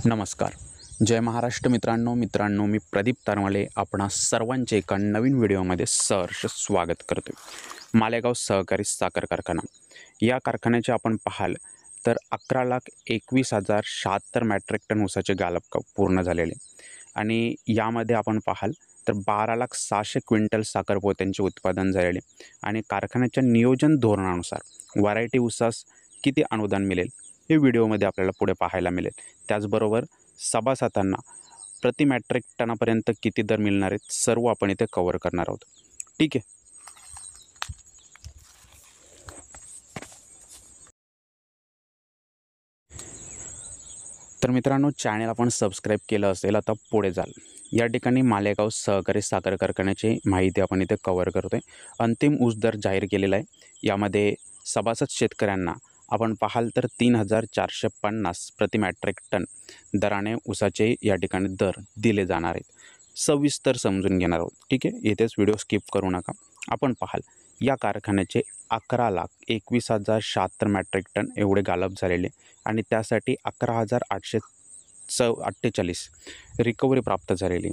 नमस्कार. जय महाराष्ट्र मित्रांनो मी प्रदीप तारवाले आपणा सर्वांचे एका नवीन व्हिडिओमध्ये सहर्ष स्वागत करतो. मालेगाव सहकारी साखर कारखाना या कारखान्याचे आपण पाहाल तर 11,21,076 मॅट्रिक टन ऊसाचे गाळप पूर्ण झालेले आणि यामध्ये आपण पाहाल तर 12,06,000 क्विंटल साखर पोत्यांचे उत्पादन झालेले आणि कारखान्याच्या नियोजन धोरणानुसार व्हरायटी ऊसास किती अनुदान मिळेल हे व्हिडिओमध्ये आपल्याला पुढे पाहायला मिळेल. त्याचबरोबर सभासदांना प्रति मॅट्रिक टनापर्यंत किती दर मिळणार आहेत सर्व आपण इथे कव्हर करणार आहोत. ठीक आहे. तर मित्रांनो, चॅनल आपण सबस्क्राईब केलं असेल आता पुढे जाल. या ठिकाणी मालेगाव सहकारी साखर कारखान्याची माहिती आपण इथे कव्हर करतोय. अंतिम ऊस दर जाहीर केलेला आहे. यामध्ये सभासद शेतकऱ्यांना आपण पाहाल तर 3,450 प्रति मॅट्रिक टन दराने ऊसाचे या ठिकाणी दर दिले जाणार आहेत. सविस्तर समजून घेणार आहोत. ठीक आहे. इथेच व्हिडिओ स्किप करू नका. आपण पाहाल या कारखान्याचे 11,21,076 मॅट्रिक टन एवढे गाळप झालेले आणि त्यासाठी 11,848 रिकव्हरी प्राप्त झालेली.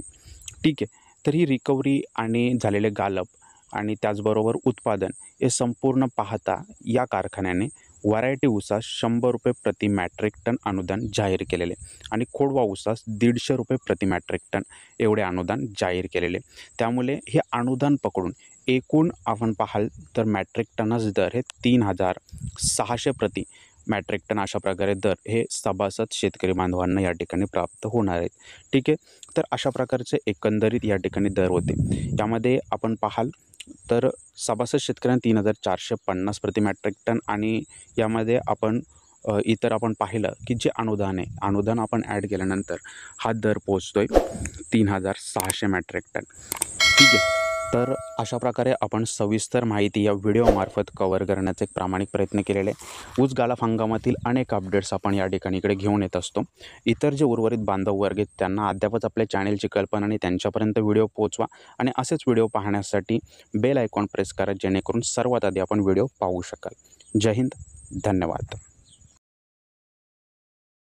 ठीक आहे. तर ही रिकव्हरी आणि झालेले गाळप आणि त्याचबरोबर उत्पादन हे संपूर्ण पाहता या कारखान्याने व्हरायटी ऊसास ₹100 प्रति मॅट्रिक टन अनुदान जाहीर केलेले आणि खोडवा ऊसास ₹150 प्रति मॅट्रिक टन एवढे अनुदान जाहीर केलेले. त्यामुळे हे अनुदान पकडून एकूण आपण पाहाल तर मॅट्रिक टनाचे दर हे 3,600 प्रति मॅट्रिक टन अशा प्रकारे दर हे सभासद शेतकरी बांधवांना या ठिकाणी प्राप्त होणार आहेत. ठीक आहे. तर अशा प्रकारचे एकंदरीत या ठिकाणी दर होते. यामध्ये आपण पाहाल तर सभासद शेतकऱ्यांना 3,450 प्रति मॅट्रिक टन आणि यामध्ये आपण इतर आपण पाहिलं की जे अनुदान आहे, अनुदान आपण ॲड केल्यानंतर हा दर पोहोचतो आहे 3,600 मॅट्रिक टन. ठीक आहे. तर अशा प्रकारे आपण सविस्तर माहिती या व्हिडिओमार्फत कव्हर करण्याचा एक प्रामाणिक प्रयत्न केलेला आहे. ऊस गाळप हंगामातील अनेक अपडेट्स आपण या ठिकाणी इकडे घेऊन येत असतो. इतर जे उर्वरित बांधव वर्ग आहेत त्यांना अद्यापच आपल्या चॅनलची कल्पना आणि त्यांच्यापर्यंत व्हिडिओ पोहोचवा आणि असेच व्हिडिओ पाहण्यासाठी बेल आयकॉन प्रेस करा जेणेकरून सर्वात आधी आपण व्हिडिओ पाहू शकाल. जय हिंद. धन्यवाद.